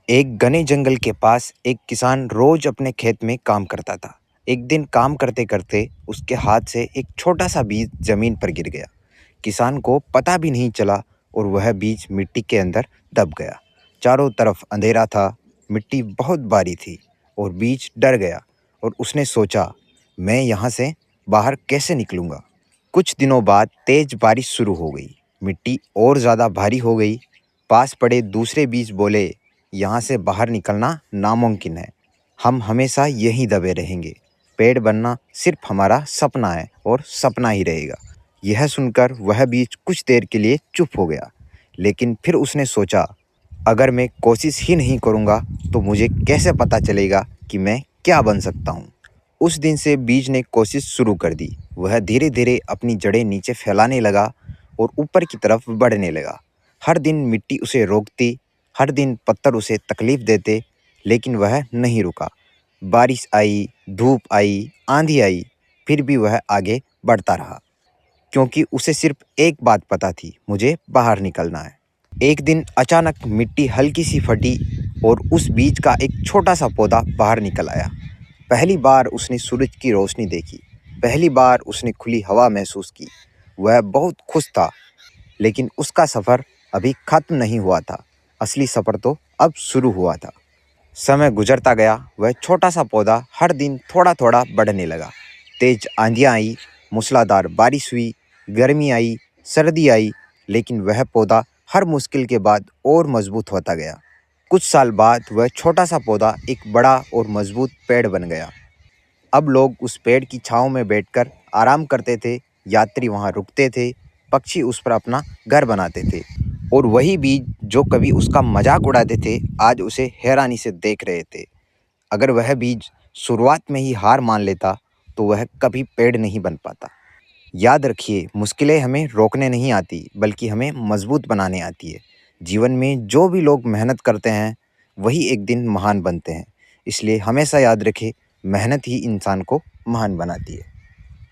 एक घने जंगल के पास एक किसान रोज अपने खेत में काम करता था। एक दिन काम करते करते उसके हाथ से एक छोटा सा बीज जमीन पर गिर गया। किसान को पता भी नहीं चला और वह बीज मिट्टी के अंदर दब गया। चारों तरफ अंधेरा था, मिट्टी बहुत भारी थी और बीज डर गया और उसने सोचा, मैं यहाँ से बाहर कैसे निकलूँगा। कुछ दिनों बाद तेज बारिश शुरू हो गई। मिट्टी और ज़्यादा भारी हो गई। पास पड़े दूसरे बीज बोले, यहाँ से बाहर निकलना नामुमकिन है। हम हमेशा यहीं दबे रहेंगे। पेड़ बनना सिर्फ हमारा सपना है और सपना ही रहेगा। यह सुनकर वह बीज कुछ देर के लिए चुप हो गया, लेकिन फिर उसने सोचा, अगर मैं कोशिश ही नहीं करूँगा तो मुझे कैसे पता चलेगा कि मैं क्या बन सकता हूँ। उस दिन से बीज ने कोशिश शुरू कर दी। वह धीरे धीरे अपनी जड़ें नीचे फैलाने लगा और ऊपर की तरफ बढ़ने लगा। हर दिन मिट्टी उसे रोकती, हर दिन पत्थर उसे तकलीफ देते, लेकिन वह नहीं रुका। बारिश आई, धूप आई, आंधी आई, फिर भी वह आगे बढ़ता रहा, क्योंकि उसे सिर्फ एक बात पता थी, मुझे बाहर निकलना है। एक दिन अचानक मिट्टी हल्की सी फटी और उस बीज का एक छोटा सा पौधा बाहर निकल आया। पहली बार उसने सूरज की रोशनी देखी, पहली बार उसने खुली हवा महसूस की। वह बहुत खुश था, लेकिन उसका सफ़र अभी खत्म नहीं हुआ था। असली सफ़र तो अब शुरू हुआ था। समय गुजरता गया, वह छोटा सा पौधा हर दिन थोड़ा थोड़ा बढ़ने लगा। तेज आंधियाँ आई, मूसलाधार बारिश हुई, गर्मी आई, सर्दी आई, लेकिन वह पौधा हर मुश्किल के बाद और मजबूत होता गया। कुछ साल बाद वह छोटा सा पौधा एक बड़ा और मजबूत पेड़ बन गया। अब लोग उस पेड़ की छाँव में बैठकर आराम करते थे, यात्री वहाँ रुकते थे, पक्षी उस पर अपना घर बनाते थे। और वही बीज जो कभी उसका मजाक उड़ाते थे, आज उसे हैरानी से देख रहे थे। अगर वह बीज शुरुआत में ही हार मान लेता तो वह कभी पेड़ नहीं बन पाता। याद रखिए, मुश्किलें हमें रोकने नहीं आती, बल्कि हमें मजबूत बनाने आती है। जीवन में जो भी लोग मेहनत करते हैं, वही एक दिन महान बनते हैं। इसलिए हमेशा याद रखें, मेहनत ही इंसान को महान बनाती है।